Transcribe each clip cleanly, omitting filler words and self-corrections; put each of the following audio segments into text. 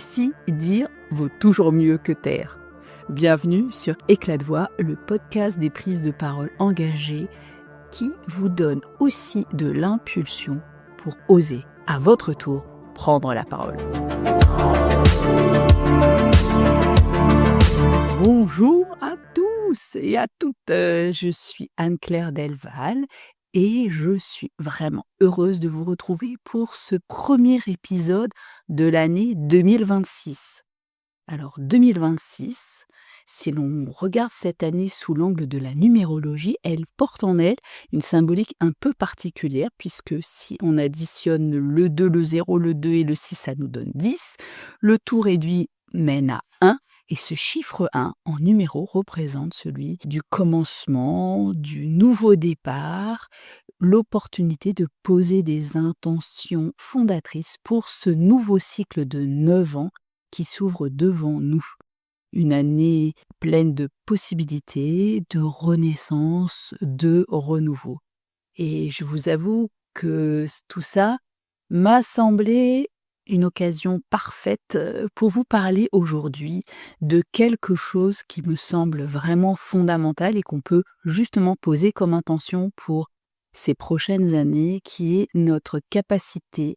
Ici, dire vaut toujours mieux que taire. Bienvenue sur Éclat de voix, le podcast des prises de parole engagées qui vous donne aussi de l'impulsion pour oser, à votre tour, prendre la parole. Bonjour à tous et à toutes, je suis Anne-Claire Delval et je suis vraiment heureuse de vous retrouver pour ce premier épisode de l'année 2026. Alors 2026, si l'on regarde cette année sous l'angle de la numérologie, elle porte en elle une symbolique un peu particulière puisque si on additionne le 2, le 0, le 2 et le 6, ça nous donne 10. Le tout réduit mène à 1 et ce chiffre 1 en numéro représente celui du commencement, du nouveau départ, l'opportunité de poser des intentions fondatrices pour ce nouveau cycle de 9 ans qui s'ouvre devant nous. Une année pleine de possibilités, de renaissance, de renouveau. Et je vous avoue que tout ça m'a semblé une occasion parfaite pour vous parler aujourd'hui de quelque chose qui me semble vraiment fondamental et qu'on peut justement poser comme intention pour ces prochaines années, qui est notre capacité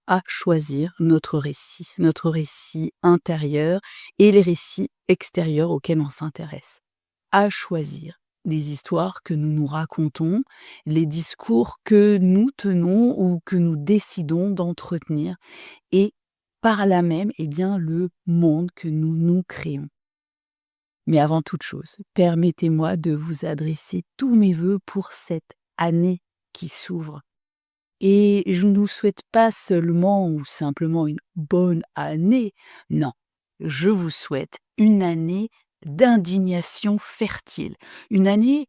à choisir notre récit intérieur et les récits extérieurs auxquels on s'intéresse. À choisir les histoires que nous nous racontons, les discours que nous tenons ou que nous décidons d'entretenir et par là même, le monde que nous nous créons. Mais avant toute chose, permettez-moi de vous adresser tous mes vœux pour cette année qui s'ouvre. Et je ne vous souhaite pas seulement ou simplement une bonne année, non, je vous souhaite une année d'indignation fertile, une année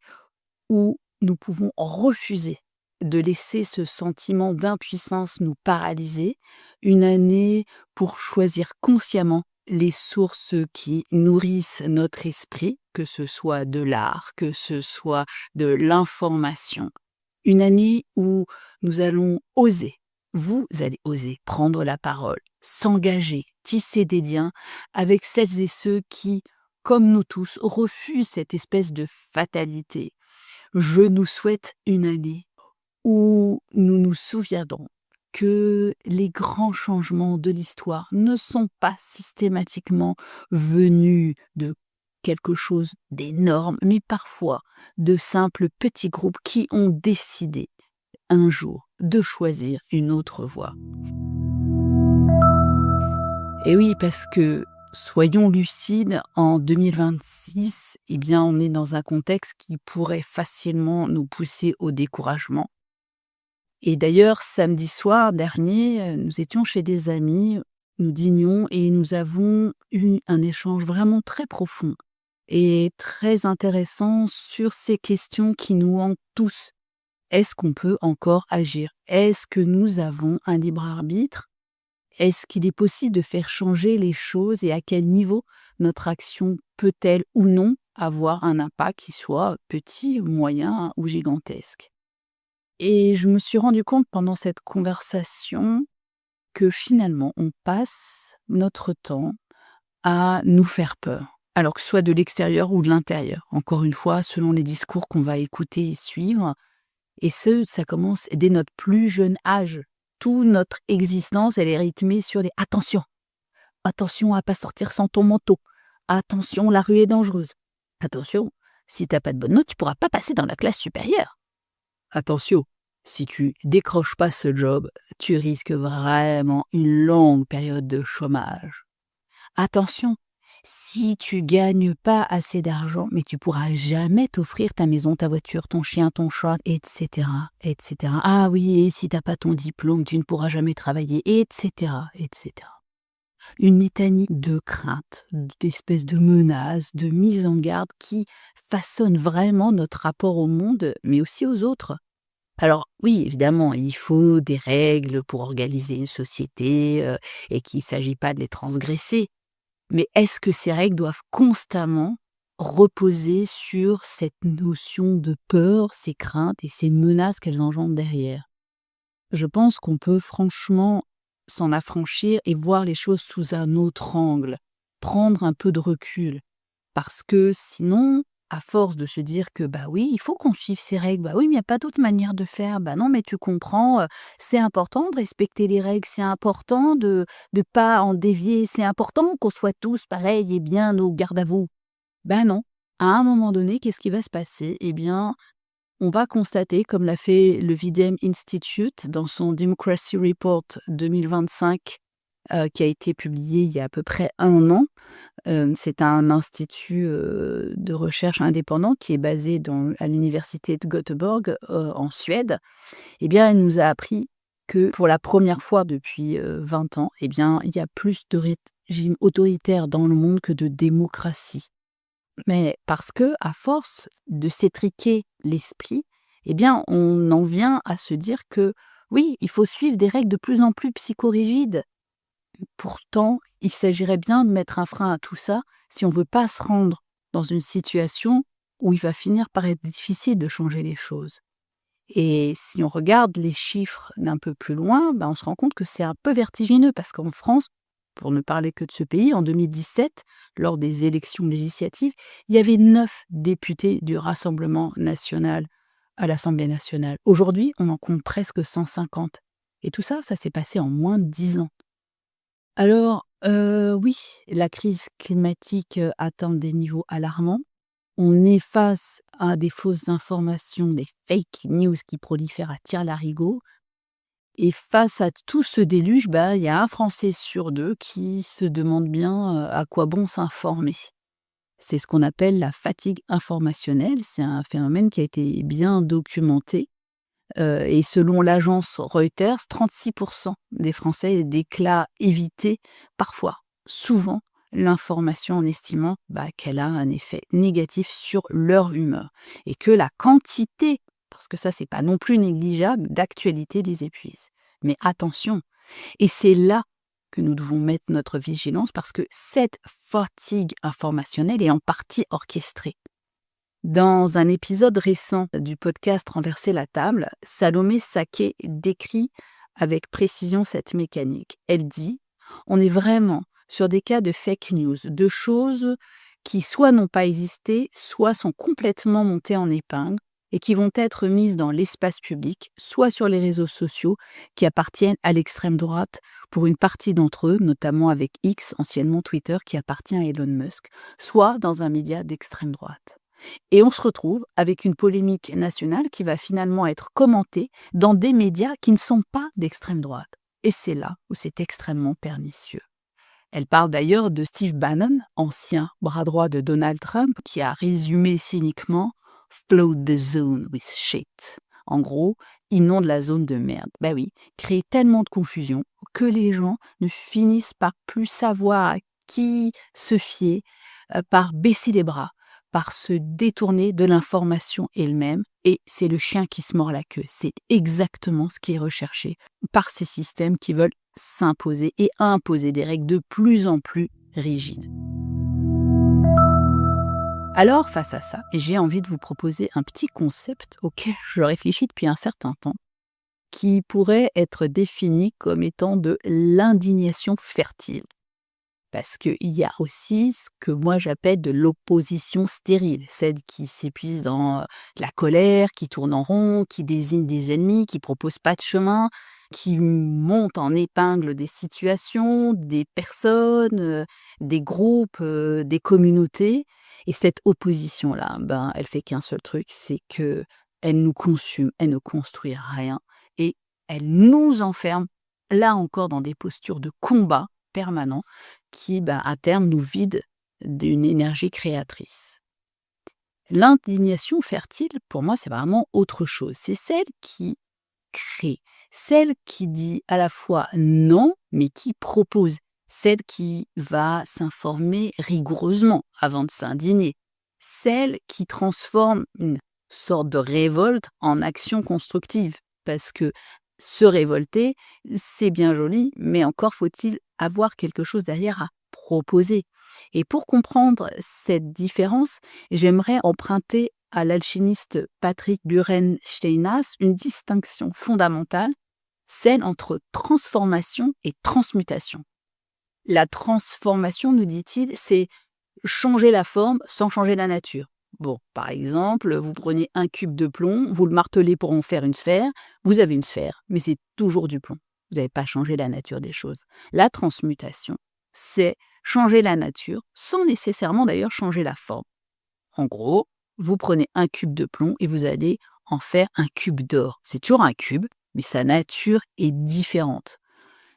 où nous pouvons refuser de laisser ce sentiment d'impuissance nous paralyser, une année pour choisir consciemment les sources qui nourrissent notre esprit, que ce soit de l'art, que ce soit de l'information. Une année où nous allons oser, vous allez oser prendre la parole, s'engager, tisser des liens avec celles et ceux qui, comme nous tous, refusent cette espèce de fatalité. Je nous souhaite une année où nous nous souviendrons que les grands changements de l'histoire ne sont pas systématiquement venus de quelque chose d'énorme, mais parfois de simples petits groupes qui ont décidé un jour de choisir une autre voie. Et oui, parce que, soyons lucides, en 2026, on est dans un contexte qui pourrait facilement nous pousser au découragement. Et d'ailleurs, samedi soir dernier, nous étions chez des amis, nous dînions et nous avons eu un échange vraiment très profond et très intéressant sur ces questions qui nous hantent tous. Est-ce qu'on peut encore agir? Est-ce que nous avons un libre arbitre? Est-ce qu'il est possible de faire changer les choses et à quel niveau notre action peut-elle ou non avoir un impact qui soit petit, moyen ou gigantesque? Et je me suis rendu compte pendant cette conversation que finalement on passe notre temps à nous faire peur. Alors que ce soit de l'extérieur ou de l'intérieur. Encore une fois, selon les discours qu'on va écouter et suivre. Et ça commence dès notre plus jeune âge. Toute notre existence, elle est rythmée sur des attention. Attention à pas sortir sans ton manteau. Attention, la rue est dangereuse. Attention, si t'as pas de bonne note, tu pourras pas passer dans la classe supérieure. Attention, si tu décroches pas ce job, tu risques vraiment une longue période de chômage. Attention, si tu gagnes pas assez d'argent, mais tu pourras jamais t'offrir ta maison, ta voiture, ton chien, ton chat, etc., etc. Ah oui, et si t'as pas ton diplôme, tu ne pourras jamais travailler, etc., etc. Une litanie de craintes, d'espèces de menaces, de mises en garde qui façonnent vraiment notre rapport au monde, mais aussi aux autres. Alors oui, évidemment, il faut des règles pour organiser une société et qu'il ne s'agit pas de les transgresser. Mais est-ce que ces règles doivent constamment reposer sur cette notion de peur, ces craintes et ces menaces qu'elles engendrent derrière? Je pense qu'on peut franchement s'en affranchir et voir les choses sous un autre angle, prendre un peu de recul. Parce que sinon, à force de se dire que bah oui, il faut qu'on suive ces règles, bah oui, mais il n'y a pas d'autre manière de faire. Bah non, mais tu comprends, c'est important de respecter les règles, c'est important de ne pas en dévier, c'est important qu'on soit tous pareils et bien au garde à vous. Ben non. À un moment donné, qu'est-ce qui va se passer? Eh bien, on va constater, comme l'a fait le VDM Institute dans son Democracy Report 2025, qui a été publié il y a à peu près un an. C'est un institut, de recherche indépendant qui est basé à l'université de Göteborg, en Suède. Eh bien, elle nous a appris que pour la première fois depuis, 20 ans, eh bien, il y a plus de régimes autoritaires dans le monde que de démocratie. Mais parce que à force de s'étriquer l'esprit, eh bien, on en vient à se dire que, oui, il faut suivre des règles de plus en plus psychorigides. Pourtant, il s'agirait bien de mettre un frein à tout ça si on veut pas se rendre dans une situation où il va finir par être difficile de changer les choses. Et si on regarde les chiffres d'un peu plus loin, ben, on se rend compte que c'est un peu vertigineux parce qu'en France, pour ne parler que de ce pays, en 2017, lors des élections législatives, il y avait 9 députés du Rassemblement national à l'Assemblée nationale. Aujourd'hui, on en compte presque 150. Et tout ça, ça s'est passé en moins de 10 ans. Alors, oui, la crise climatique, atteint des niveaux alarmants. On est face à des fausses informations, des fake news qui prolifèrent à tire-larigot et face à tout ce déluge, bah, il y a un Français sur 2 qui se demande bien, à quoi bon s'informer. C'est ce qu'on appelle la fatigue informationnelle. C'est un phénomène qui a été bien documenté, et selon l'agence Reuters, 36 des Français déclarent éviter parfois, souvent, l'information en estimant, bah, qu'elle a un effet négatif sur leur humeur et que la quantité, parce que ça, c'est pas non plus négligeable, d'actualité les épuise. Mais attention, et c'est là que nous devons mettre notre vigilance parce que cette fatigue informationnelle est en partie orchestrée. Dans un épisode récent du podcast Renverser la table, Salomé Saké décrit avec précision cette mécanique. Elle dit: on est vraiment sur des cas de fake news, de choses qui soit n'ont pas existé, soit sont complètement montées en épingle et qui vont être mises dans l'espace public, soit sur les réseaux sociaux qui appartiennent à l'extrême droite pour une partie d'entre eux, notamment avec X, anciennement Twitter, qui appartient à Elon Musk, soit dans un média d'extrême droite. Et on se retrouve avec une polémique nationale qui va finalement être commentée dans des médias qui ne sont pas d'extrême droite. Et c'est là où c'est extrêmement pernicieux. Elle parle d'ailleurs de Steve Bannon, ancien bras droit de Donald Trump, qui a résumé cyniquement «flood the zone with shit». En gros, inonde la zone de merde. Bah oui, créer tellement de confusion que les gens ne finissent par plus savoir à qui se fier, par baisser les bras, par se détourner de l'information elle-même, et c'est le chien qui se mord la queue. C'est exactement ce qui est recherché par ces systèmes qui veulent s'imposer et imposer des règles de plus en plus rigides. Alors, face à ça, j'ai envie de vous proposer un petit concept auquel je réfléchis depuis un certain temps, qui pourrait être défini comme étant de l'indignation fertile. Parce qu'il y a aussi ce que moi j'appelle de l'opposition stérile, celle qui s'épuise dans la colère, qui tourne en rond, qui désigne des ennemis, qui propose pas de chemin, qui monte en épingle des situations, des personnes, des groupes, des communautés. Et cette opposition-là, ben, elle fait qu'un seul truc, c'est que elle nous consume, elle ne construit rien et elle nous enferme, là encore, dans des postures de combat permanent qui, ben, à terme, nous vide d'une énergie créatrice. L'indignation fertile, pour moi, c'est vraiment autre chose. C'est celle qui crée, celle qui dit à la fois non, mais qui propose, celle qui va s'informer rigoureusement avant de s'indigner, celle qui transforme une sorte de révolte en action constructive. Parce que se révolter, c'est bien joli, mais encore faut-il avoir quelque chose derrière à proposer. Et pour comprendre cette différence, j'aimerais emprunter à l'alchimiste Patrick Buren Steinhaus une distinction fondamentale scène entre transformation et transmutation. La transformation, nous dit-il, c'est changer la forme sans changer la nature. Bon, par exemple, vous prenez un cube de plomb, vous le martelez pour en faire une sphère, vous avez une sphère, mais c'est toujours du plomb. Vous n'avez pas changé la nature des choses. La transmutation, c'est changer la nature sans nécessairement d'ailleurs changer la forme. En gros, vous prenez un cube de plomb et vous allez en faire un cube d'or. C'est toujours un cube, mais sa nature est différente.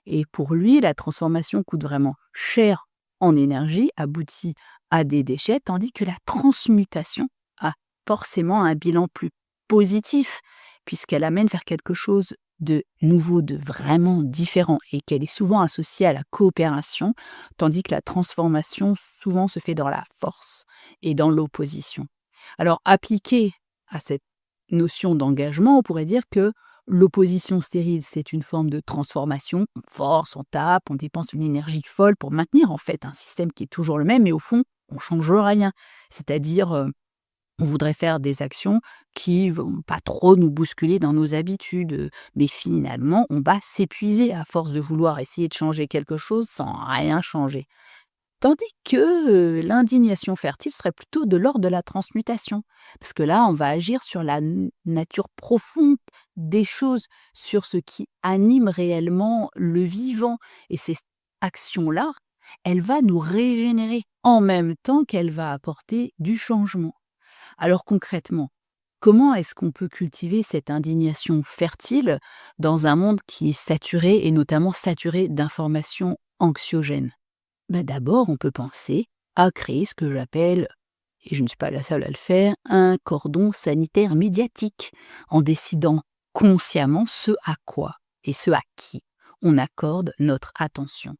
Et pour lui, la transformation coûte vraiment cher en énergie, aboutit à des déchets, tandis que la transmutation a forcément un bilan plus positif, puisqu'elle amène vers quelque chose de nouveau, de vraiment différent, et qu'elle est souvent associée à la coopération, tandis que la transformation souvent se fait dans la force et dans l'opposition. Alors, appliqué à cette notion d'engagement, on pourrait dire que l'opposition stérile, c'est une forme de transformation. On force, on tape, on dépense une énergie folle pour maintenir en fait un système qui est toujours le même, mais au fond, on ne change rien. C'est-à-dire, on voudrait faire des actions qui vont pas trop nous bousculer dans nos habitudes, mais finalement, on va s'épuiser à force de vouloir essayer de changer quelque chose sans rien changer. Tandis que, l'indignation fertile serait plutôt de l'ordre de la transmutation. Parce que là, on va agir sur la nature profonde des choses, sur ce qui anime réellement le vivant. Et cette action-là, elle va nous régénérer en même temps qu'elle va apporter du changement. Alors concrètement, comment est-ce qu'on peut cultiver cette indignation fertile dans un monde qui est saturé et notamment saturé d'informations anxiogènes? D'abord, on peut penser à créer ce que j'appelle, et je ne suis pas la seule à le faire, un cordon sanitaire médiatique, en décidant consciemment ce à quoi et ce à qui on accorde notre attention.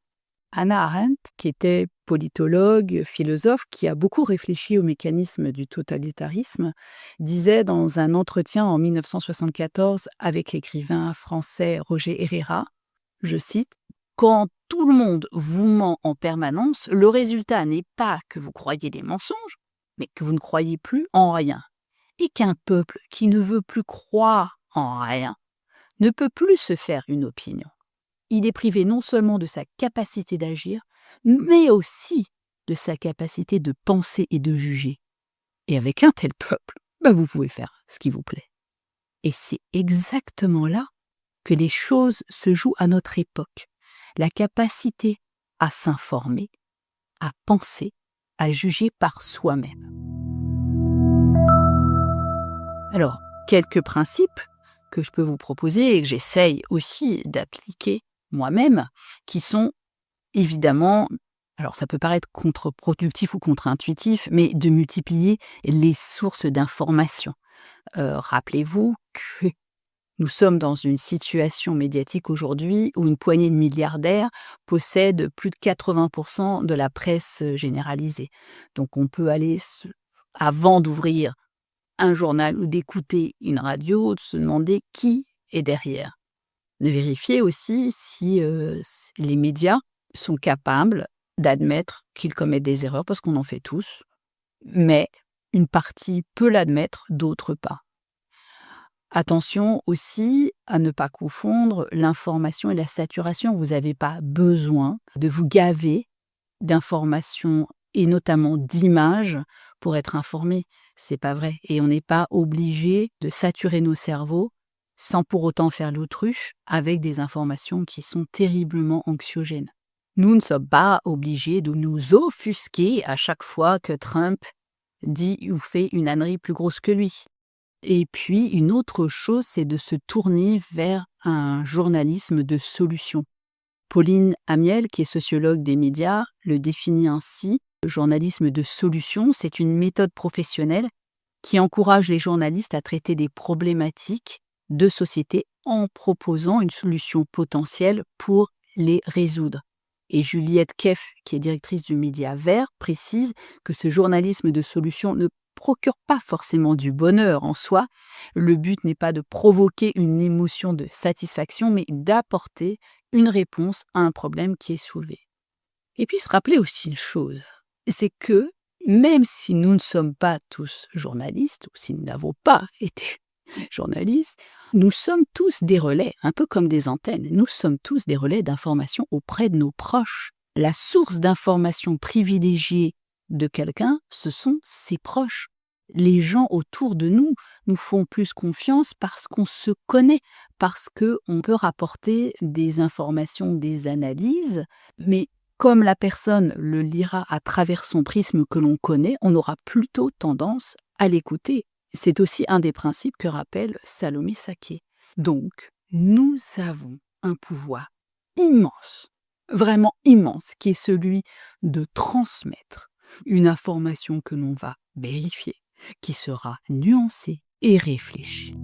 Hannah Arendt, qui était politologue, philosophe, qui a beaucoup réfléchi aux mécanismes du totalitarisme, disait dans un entretien en 1974 avec l'écrivain français Roger Herrera, je cite, quand tout le monde vous ment en permanence, le résultat n'est pas que vous croyez des mensonges, mais que vous ne croyez plus en rien. Et qu'un peuple qui ne veut plus croire en rien ne peut plus se faire une opinion. Il est privé non seulement de sa capacité d'agir, mais aussi de sa capacité de penser et de juger. Et avec un tel peuple, vous pouvez faire ce qui vous plaît. Et c'est exactement là que les choses se jouent à notre époque. La capacité à s'informer, à penser, à juger par soi-même. Alors, quelques principes que je peux vous proposer et que j'essaye aussi d'appliquer moi-même, qui sont évidemment, alors ça peut paraître contre-productif ou contre-intuitif, mais de multiplier les sources d'informations. Rappelez-vous que nous sommes dans une situation médiatique aujourd'hui où une poignée de milliardaires possède plus de 80% de la presse généralisée. Donc on peut aller, avant d'ouvrir un journal ou d'écouter une radio, de se demander qui est derrière. De vérifier aussi si les médias sont capables d'admettre qu'ils commettent des erreurs, parce qu'on en fait tous, mais une partie peut l'admettre, d'autres pas. Attention aussi à ne pas confondre l'information et la saturation. Vous n'avez pas besoin de vous gaver d'informations et notamment d'images pour être informé. C'est pas vrai. Et on n'est pas obligé de saturer nos cerveaux sans pour autant faire l'autruche avec des informations qui sont terriblement anxiogènes. Nous ne sommes pas obligés de nous offusquer à chaque fois que Trump dit ou fait une ânerie plus grosse que lui. Et puis, une autre chose, c'est de se tourner vers un journalisme de solution. Pauline Amiel, qui est sociologue des médias, le définit ainsi. Le journalisme de solution, c'est une méthode professionnelle qui encourage les journalistes à traiter des problématiques de société en proposant une solution potentielle pour les résoudre. Et Juliette Keff, qui est directrice du Média Vert, précise que ce journalisme de solution ne procure pas forcément du bonheur en soi. Le but n'est pas de provoquer une émotion de satisfaction, mais d'apporter une réponse à un problème qui est soulevé. Et puis se rappeler aussi une chose, c'est que même si nous ne sommes pas tous journalistes, ou si nous n'avons pas été journalistes, nous sommes tous des relais, un peu comme des antennes. Nous sommes tous des relais d'information auprès de nos proches. La source d'information privilégiée de quelqu'un, ce sont ses proches. Les gens autour de nous nous font plus confiance parce qu'on se connaît, parce qu'on peut rapporter des informations, des analyses, mais comme la personne le lira à travers son prisme que l'on connaît, on aura plutôt tendance à l'écouter. C'est aussi un des principes que rappelle Salomé Saké. Donc, nous avons un pouvoir immense, vraiment immense, qui est celui de transmettre une information que l'on va vérifier, qui sera nuancée et réfléchie.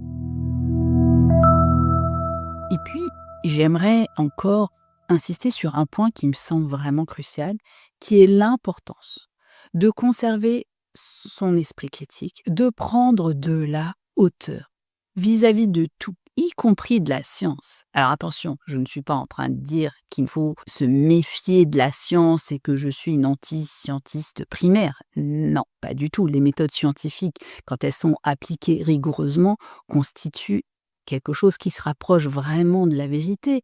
Et puis, j'aimerais encore insister sur un point qui me semble vraiment crucial, qui est l'importance de conserver son esprit critique, de prendre de la hauteur vis-à-vis de tout, y compris de la science. Alors attention, je ne suis pas en train de dire qu'il faut se méfier de la science et que je suis une anti-scientiste primaire. Non, pas du tout. Les méthodes scientifiques, quand elles sont appliquées rigoureusement, constituent quelque chose qui se rapproche vraiment de la vérité.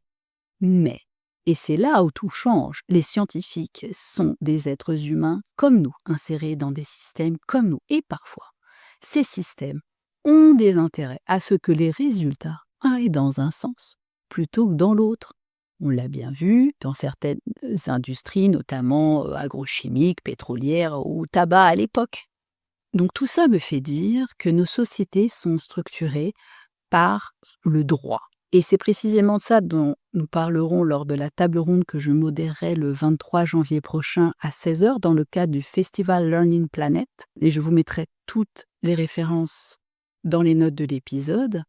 Mais, et c'est là où tout change, les scientifiques sont des êtres humains comme nous, insérés dans des systèmes comme nous. Et parfois, ces systèmes ont des intérêts à ce que les résultats aillent dans un sens plutôt que dans l'autre. On l'a bien vu dans certaines industries, notamment agrochimiques, pétrolières ou tabac à l'époque. Donc tout ça me fait dire que nos sociétés sont structurées par le droit. Et c'est précisément de ça dont nous parlerons lors de la table ronde que je modérerai le 23 janvier prochain à 16h dans le cadre du Festival Learning Planet. Et je vous mettrai toutes les références dans les notes de l'épisode.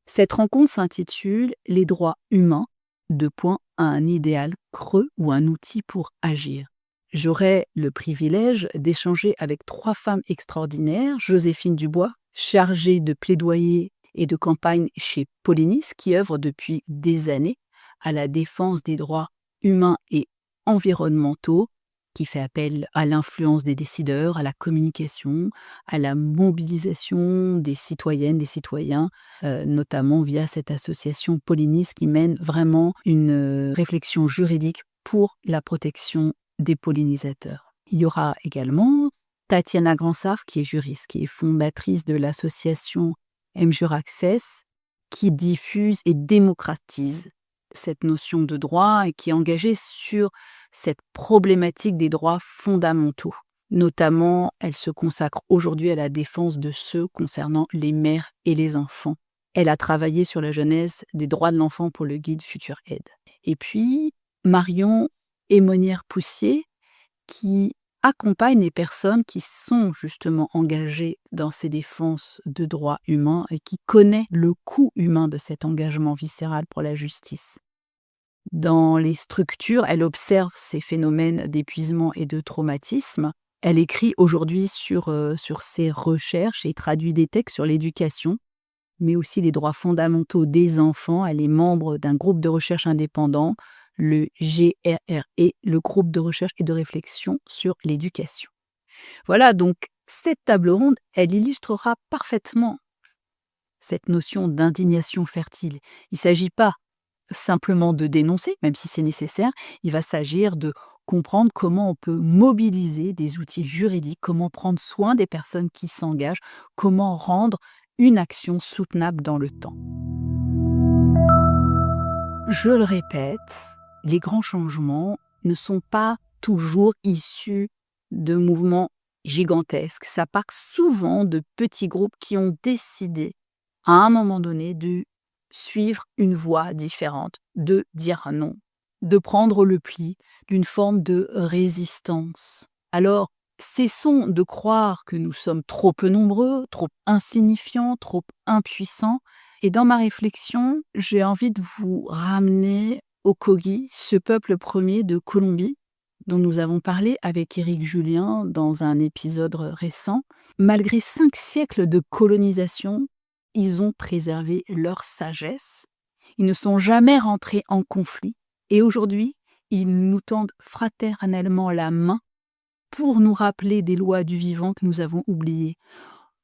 Cette rencontre s'intitule « Les droits humains, à un idéal creux ou un outil pour agir ». J'aurai le privilège d'échanger avec 3 femmes extraordinaires, Joséphine Dubois, chargée de plaidoyer et de campagne chez Polinis, qui œuvre depuis des années à la défense des droits humains et environnementaux, qui fait appel à l'influence des décideurs, à la communication, à la mobilisation des citoyennes, des citoyens, notamment via cette association Polinis qui mène vraiment une réflexion juridique pour la protection des pollinisateurs. Il y aura également Tatiana Gransart, qui est juriste, qui est fondatrice de l'association MJUR Access, qui diffuse et démocratise cette notion de droit et qui est engagée sur cette problématique des droits fondamentaux. Notamment, elle se consacre aujourd'hui à la défense de ceux concernant les mères et les enfants. Elle a travaillé sur la genèse des droits de l'enfant pour le guide Future Aid. Et puis, Marion Aymonière-Poussier, qui accompagne les personnes qui sont justement engagées dans ces défenses de droits humains et qui connaît le coût humain de cet engagement viscéral pour la justice. Dans les structures, elle observe ces phénomènes d'épuisement et de traumatisme. Elle écrit aujourd'hui sur ses recherches et traduit des textes sur l'éducation, mais aussi les droits fondamentaux des enfants. Elle est membre d'un groupe de recherche indépendant, le GRRE, le groupe de recherche et de réflexion sur l'éducation. Voilà, donc cette table ronde, elle illustrera parfaitement cette notion d'indignation fertile. Il ne s'agit pas simplement de dénoncer, même si c'est nécessaire, il va s'agir de comprendre comment on peut mobiliser des outils juridiques, comment prendre soin des personnes qui s'engagent, comment rendre une action soutenable dans le temps. Je le répète, les grands changements ne sont pas toujours issus de mouvements gigantesques. Ça part souvent de petits groupes qui ont décidé, à un moment donné, de suivre une voie différente, de dire non, de prendre le pli d'une forme de résistance. Alors, cessons de croire que nous sommes trop peu nombreux, trop insignifiants, trop impuissants. Et dans ma réflexion, j'ai envie de vous ramener au Kogi, ce peuple premier de Colombie, dont nous avons parlé avec Éric Julien dans un épisode récent. Malgré 5 siècles de colonisation, ils ont préservé leur sagesse. Ils ne sont jamais rentrés en conflit. Et aujourd'hui, ils nous tendent fraternellement la main pour nous rappeler des lois du vivant que nous avons oubliées.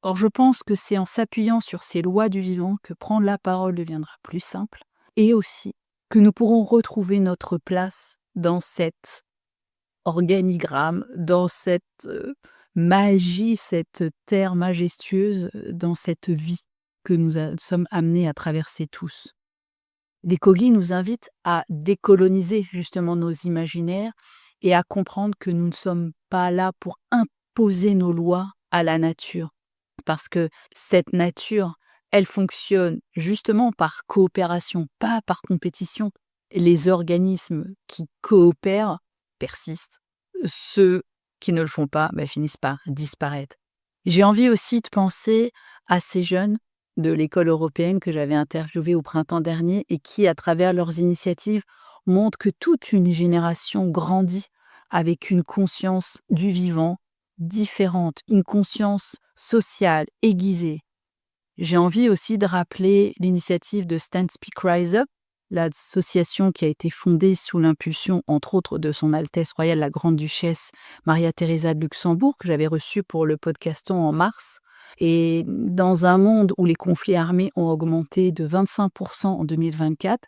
Or, je pense que c'est en s'appuyant sur ces lois du vivant que prendre la parole deviendra plus simple et aussi que nous pourrons retrouver notre place dans cet organigramme, dans cette magie, cette terre majestueuse, dans cette vie que sommes amenés à traverser tous. Les Kogi nous invitent à décoloniser justement nos imaginaires et à comprendre que nous ne sommes pas là pour imposer nos lois à la nature. Parce que cette nature, elle fonctionne justement par coopération, pas par compétition. Les organismes qui coopèrent persistent. Ceux qui ne le font pas finissent par disparaître. J'ai envie aussi de penser à ces jeunes de l'école européenne que j'avais interviewés au printemps dernier et qui, à travers leurs initiatives, montrent que toute une génération grandit avec une conscience du vivant différente, une conscience sociale aiguisée. J'ai envie aussi de rappeler l'initiative de Stand Speak Rise Up, l'association qui a été fondée sous l'impulsion, entre autres, de son Altesse Royale la Grande-Duchesse Maria-Thérésa de Luxembourg, que j'avais reçue pour le podcaston en mars. Et dans un monde où les conflits armés ont augmenté de 25% en 2024,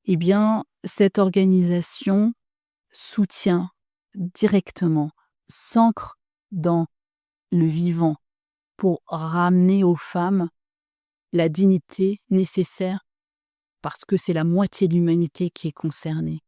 eh bien, cette organisation soutient directement, s'ancre dans le vivant pour ramener aux femmes la dignité nécessaire parce que c'est la moitié de l'humanité qui est concernée.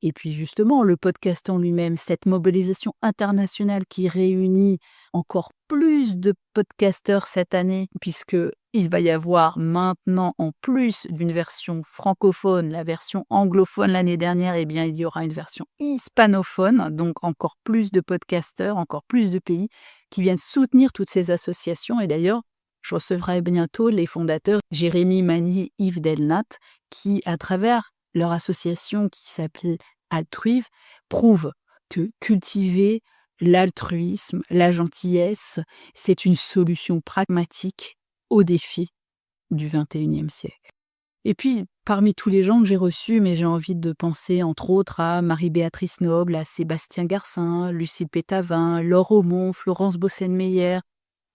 Et puis justement, le podcast en lui-même, cette mobilisation internationale qui réunit encore plus de podcasteurs cette année, puisqu'il va y avoir maintenant, en plus d'une version francophone, la version anglophone l'année dernière, eh bien, il y aura une version hispanophone, donc encore plus de podcasteurs, encore plus de pays qui viennent soutenir toutes ces associations. Et d'ailleurs, je recevrai bientôt les fondateurs Jérémy Mani et Yves Delnat, qui, à travers leur association qui s'appelle Altruive, prouve que cultiver l'altruisme, la gentillesse, c'est une solution pragmatique aux défis du XXIe siècle. Et puis, parmi tous les gens que j'ai reçus, mais j'ai envie de penser entre autres à Marie-Béatrice Noble, à Sébastien Garcin, Lucille Pétavin, Laure Aumont, Florence Bossen-Meyer,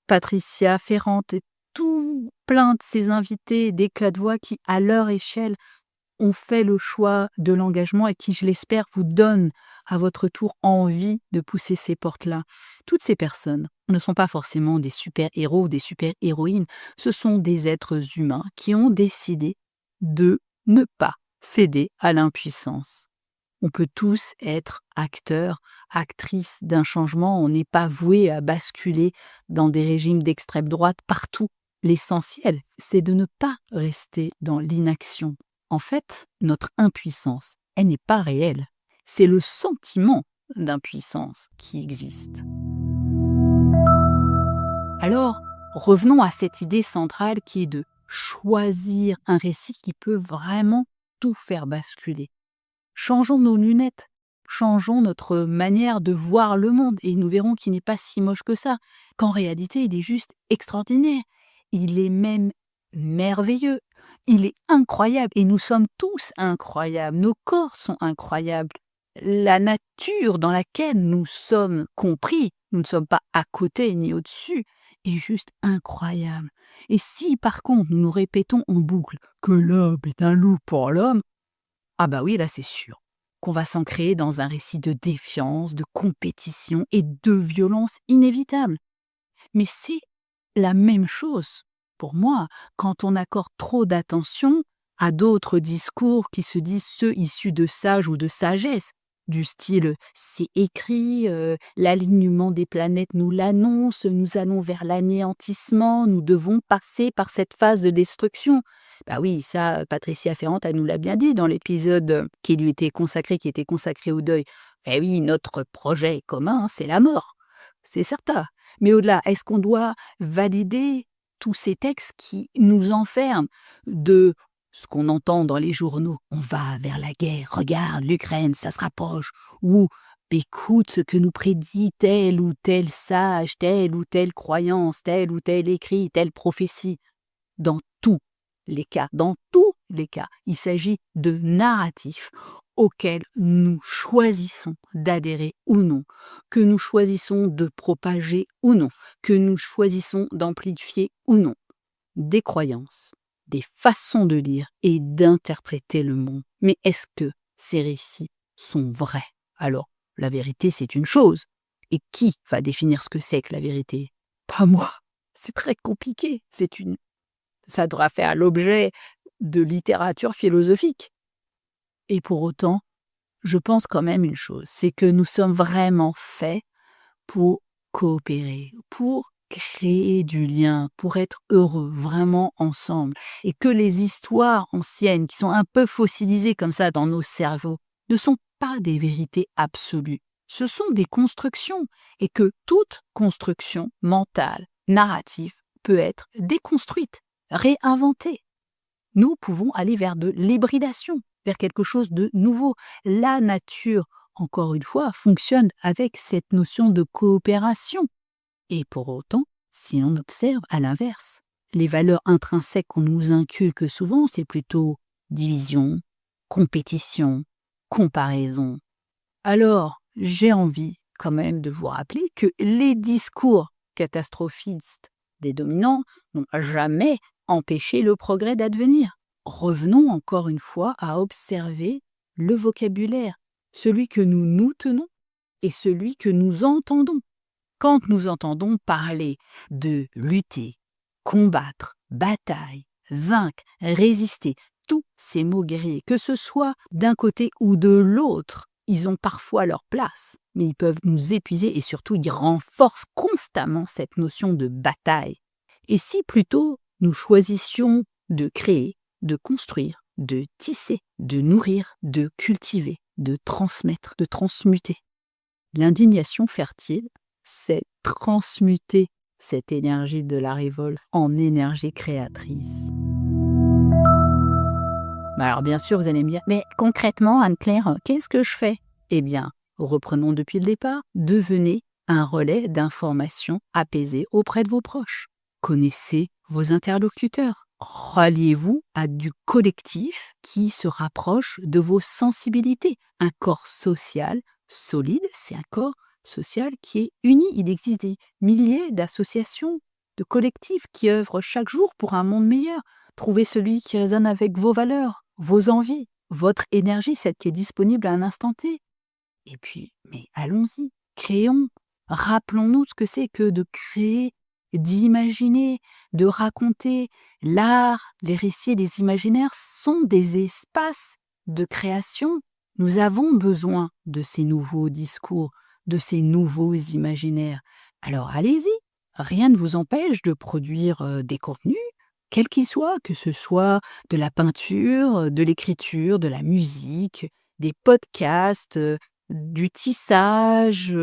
Patricia Ferrante et tout plein de ces invités d'éclat de voix qui, à leur échelle, ont fait le choix de l'engagement et qui, je l'espère, vous donnent à votre tour envie de pousser ces portes-là. Toutes ces personnes ne sont pas forcément des super-héros ou des super-héroïnes, ce sont des êtres humains qui ont décidé de ne pas céder à l'impuissance. On peut tous être acteurs, actrices d'un changement, on n'est pas voué à basculer dans des régimes d'extrême droite partout. L'essentiel, c'est de ne pas rester dans l'inaction. En fait, notre impuissance, elle n'est pas réelle. C'est le sentiment d'impuissance qui existe. Alors, revenons à cette idée centrale qui est de choisir un récit qui peut vraiment tout faire basculer. Changeons nos lunettes, changeons notre manière de voir le monde et nous verrons qu'il n'est pas si moche que ça, qu'en réalité il est juste extraordinaire. Il est même merveilleux. Il est incroyable et nous sommes tous incroyables. Nos corps sont incroyables. La nature dans laquelle nous sommes compris, nous ne sommes pas à côté ni au-dessus, est juste incroyable. Et si par contre nous nous répétons en boucle que l'homme est un loup pour l'homme, ah bah oui, là c'est sûr qu'on va s'ancrer dans un récit de défiance, de compétition et de violence inévitable. Mais c'est la même chose pour moi quand on accorde trop d'attention à d'autres discours qui se disent ceux issus de sages ou de sagesse, du style c'est écrit, l'alignement des planètes nous l'annonce, nous allons vers l'anéantissement, nous devons passer par cette phase de destruction. Bah oui, ça, Patricia Ferrante, elle nous l'a bien dit dans l'épisode qui était consacré au deuil. Eh oui, notre projet commun, c'est la mort, c'est certain. Mais au-delà, est-ce qu'on doit valider tous ces textes qui nous enferment de ce qu'on entend dans les journaux? On va vers la guerre, regarde, l'Ukraine, ça se rapproche. Ou écoute ce que nous prédit tel ou tel sage, telle ou telle croyance, tel ou tel écrit, telle prophétie. Dans tous les cas, il s'agit de narratifs auxquelles nous choisissons d'adhérer ou non, que nous choisissons de propager ou non, que nous choisissons d'amplifier ou non. Des croyances, des façons de lire et d'interpréter le monde. Mais est-ce que ces récits sont vrais? Alors, la vérité, c'est une chose. Et qui va définir ce que c'est que la vérité? Pas moi. C'est très compliqué. Ça devra faire l'objet de littérature philosophique. Et pour autant, je pense quand même une chose, c'est que nous sommes vraiment faits pour coopérer, pour créer du lien, pour être heureux vraiment ensemble. Et que les histoires anciennes, qui sont un peu fossilisées comme ça dans nos cerveaux, ne sont pas des vérités absolues. Ce sont des constructions. Et que toute construction mentale, narrative, peut être déconstruite, réinventée. Nous pouvons aller vers de l'hybridation, vers quelque chose de nouveau. La nature, encore une fois, fonctionne avec cette notion de coopération. Et pour autant, si on observe à l'inverse, les valeurs intrinsèques qu'on nous inculque souvent, c'est plutôt division, compétition, comparaison. Alors, j'ai envie quand même de vous rappeler que les discours catastrophistes des dominants n'ont jamais empêché le progrès d'advenir. Revenons encore une fois à observer le vocabulaire, celui que nous tenons et celui que nous entendons. Quand nous entendons parler de lutter, combattre, bataille, vaincre, résister, tous ces mots guerriers, que ce soit d'un côté ou de l'autre, ils ont parfois leur place, mais ils peuvent nous épuiser et surtout ils renforcent constamment cette notion de bataille. Et si plutôt nous choisissions de créer, de construire, de tisser, de nourrir, de cultiver, de transmettre, de transmuter. L'indignation fertile, c'est transmuter cette énergie de la révolte en énergie créatrice. Alors bien sûr, vous allez me dire, mais concrètement, Anne-Claire, qu'est-ce que je fais? Eh bien, reprenons depuis le départ, devenez un relais d'information apaisé auprès de vos proches. Connaissez vos interlocuteurs. Ralliez-vous à du collectif qui se rapproche de vos sensibilités. Un corps social solide, c'est un corps social qui est uni. Il existe des milliers d'associations, de collectifs qui œuvrent chaque jour pour un monde meilleur. Trouvez celui qui résonne avec vos valeurs, vos envies, votre énergie, celle qui est disponible à un instant T. Et puis, mais allons-y, créons, rappelons-nous ce que c'est que de créer, d'imaginer, de raconter. L'art, les récits, les imaginaires sont des espaces de création. Nous avons besoin de ces nouveaux discours, de ces nouveaux imaginaires. Alors allez-y, rien ne vous empêche de produire des contenus, quels qu'ils soient, que ce soit de la peinture, de l'écriture, de la musique, des podcasts, du tissage.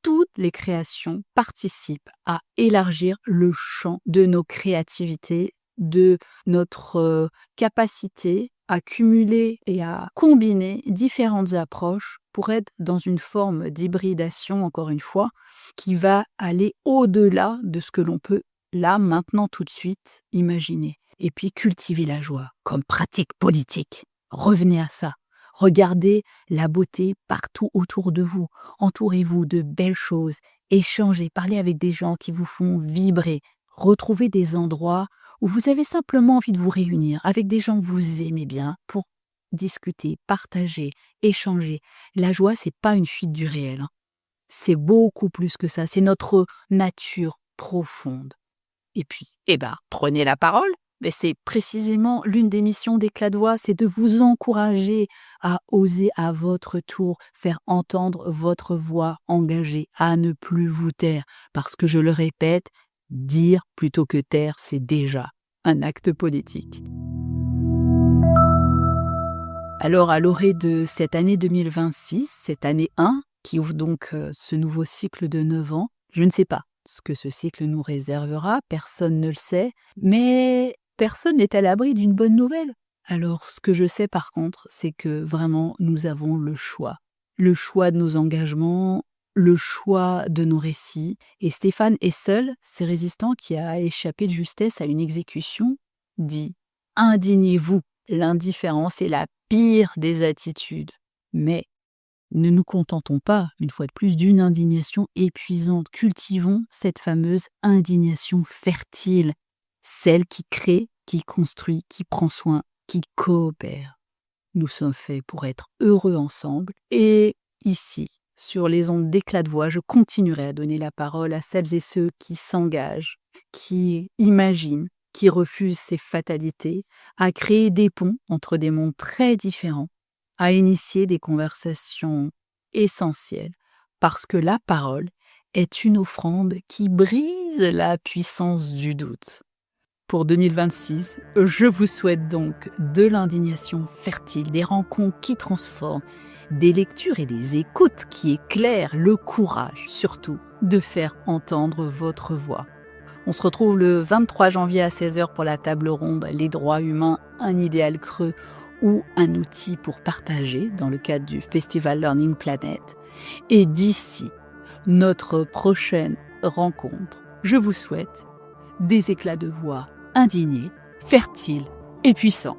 Toutes les créations participent à élargir le champ de nos créativités, de notre capacité à cumuler et à combiner différentes approches pour être dans une forme d'hybridation, encore une fois, qui va aller au-delà de ce que l'on peut, là, maintenant, tout de suite, imaginer. Et puis cultiver la joie comme pratique politique. Revenez à ça. Regardez la beauté partout autour de vous. Entourez-vous de belles choses. Échangez, parlez avec des gens qui vous font vibrer. Retrouvez des endroits où vous avez simplement envie de vous réunir avec des gens que vous aimez bien pour discuter, partager, échanger. La joie, c'est pas une fuite du réel. C'est beaucoup plus que ça. C'est notre nature profonde. Et puis, prenez la parole. Mais c'est précisément l'une des missions d'Éclat de voix, c'est de vous encourager à oser à votre tour faire entendre votre voix engagée, à ne plus vous taire. Parce que je le répète, dire plutôt que taire, c'est déjà un acte politique. Alors, à l'orée de cette année 2026, cette année 1, qui ouvre donc ce nouveau cycle de 9 ans, je ne sais pas ce que ce cycle nous réservera, personne ne le sait, mais personne n'est à l'abri d'une bonne nouvelle. Alors, ce que je sais par contre, c'est que vraiment, nous avons le choix. Le choix de nos engagements, le choix de nos récits. Et Stéphane Hessel, ce résistant qui a échappé de justesse à une exécution, dit « Indignez-vous L'indifférence est la pire des attitudes. Mais ne nous contentons pas, une fois de plus, d'une indignation épuisante. Cultivons cette fameuse indignation fertile, celle qui crée, qui construit, qui prend soin, qui coopère. Nous sommes faits pour être heureux ensemble. Et ici, sur les ondes d'éclat de voix, je continuerai à donner la parole à celles et ceux qui s'engagent, qui imaginent, qui refusent ces fatalités, à créer des ponts entre des mondes très différents, à initier des conversations essentielles, parce que la parole est une offrande qui brise la puissance du doute. Pour 2026, je vous souhaite donc de l'indignation fertile, des rencontres qui transforment, des lectures et des écoutes qui éclairent, le courage surtout de faire entendre votre voix. On se retrouve le 23 janvier à 16h pour la table ronde « Les droits humains, un idéal creux ou un outil pour partager » dans le cadre du Festival Learning Planet. Et d'ici notre prochaine rencontre, je vous souhaite des éclats de voix indignés, fertiles et puissants.